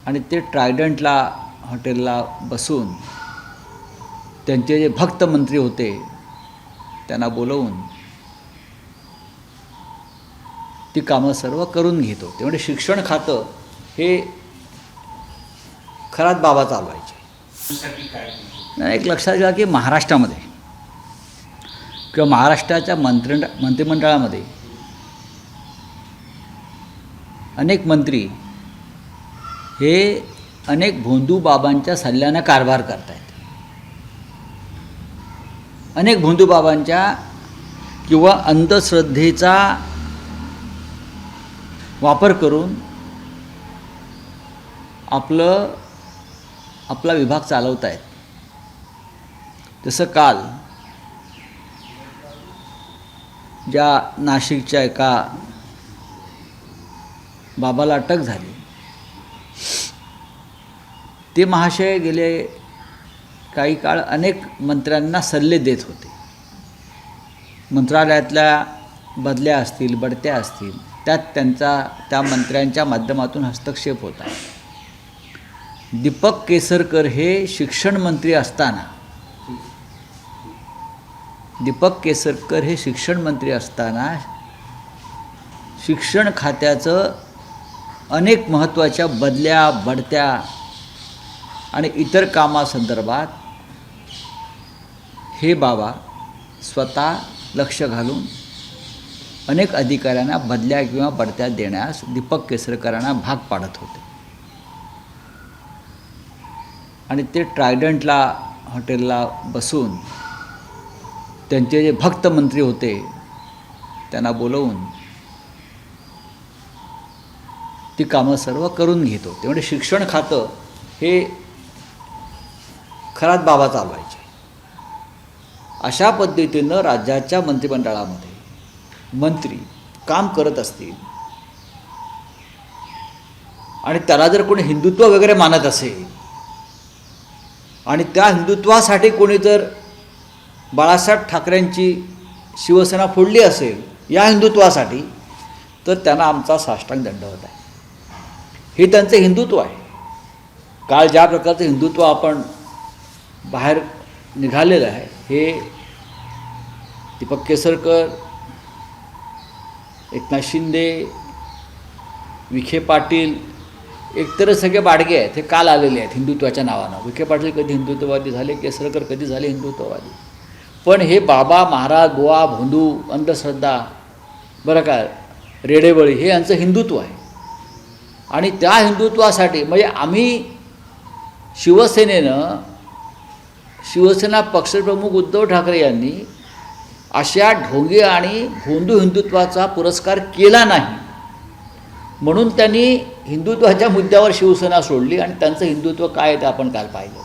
आणि ते ट्रायडंटला हॉटेलला बसून त्यांचे जे भक्त मंत्री होते त्यांना बोलवून ती कामं सर्व करून घेत होते. म्हणजे शिक्षण खातं हे खरात बाबा चालवायचे. एक लक्षात घ्या की महाराष्ट्रामध्ये किंवा महाराष्ट्राच्या मंत्रिमंडळामध्ये अनेक मंत्री हे अनेक भोंदू बाबांच्या सल्ल्यानं कारभार करत आहेत. अनेक भोंदू बाबांच्या किंवा अंधश्रद्धेचा वापर करून आपला विभाग चालवत आहेत. जसं काल ज्या नाशिकच्या एका बाबाला अटक झाली ते महाशय गेले काही काळ अनेक मंत्र्यांना सल्ले देत होते. मंत्रालयातल्या बदल्या असतील, बढत्या असतील, त्यात त्या मंत्र्यांच्या माध्यमातून हस्तक्षेप होता. दीपक केसरकर हे शिक्षण मंत्री असताना शिक्षण खात्याचं अनेक महत्त्वाच्या बदल्या, बढत्या आणि इतर कामासंदर्भात हे बाबा स्वतः लक्ष घालून अनेक अधिकाऱ्यांना बदल्या किंवा बढत्या देण्यास दीपक केसरकरांना भाग पाडत होते. आणि ते ट्रायडंटला हॉटेलला बसून त्यांचे जे भक्त मंत्री होते त्यांना बोलवून ती कामं सर्व करून घेत होते. म्हणजे शिक्षण खातं हे खरात बाबा चालवायचे. अशा पद्धतीनं राज्याच्या मंत्रिमंडळामध्ये मंत्री काम करत असतील आणि त्याला जर कोणी हिंदुत्व वगैरे मानत असेल आणि त्या हिंदुत्वासाठी कोणी जर बाळासाहेब ठाकरेंची शिवसेना फोडली असेल या हिंदुत्वासाठी, तर त्यांना आमचा साष्टांग दंडवत आहे. हे त्यांचं हिंदुत्व आहे. काल ज्या प्रकारचं हिंदुत्व आपण बाहेर निघालेलं आहे हे दीपक केसरकर, एकनाथ शिंदे, विखे पाटील एकतर सगळे बाडगे आहेत. हे काल आलेले आहेत हिंदुत्वाच्या नावानं. विखे पाटील कधी हिंदुत्ववादी झाले, केसरकर कधी झाले हिंदुत्ववादी. पण हे बाबा, महाराज, बुवा, भोंदू, अंधश्रद्धा, बरं का, रेडेबळी हे यांचं हिंदुत्व आहे. आणि त्या हिंदुत्वासाठी म्हणजे आम्ही शिवसेना पक्षप्रमुख उद्धव ठाकरे यांनी अशा ढोंगी आणि भोंदू हिंदुत्वाचा पुरस्कार केला नाही म्हणून त्यांनी हिंदुत्वाच्या मुद्द्यावर शिवसेना सोडली आणि त्यांचं हिंदुत्व काय आहे ते आपण काल पाहिलं.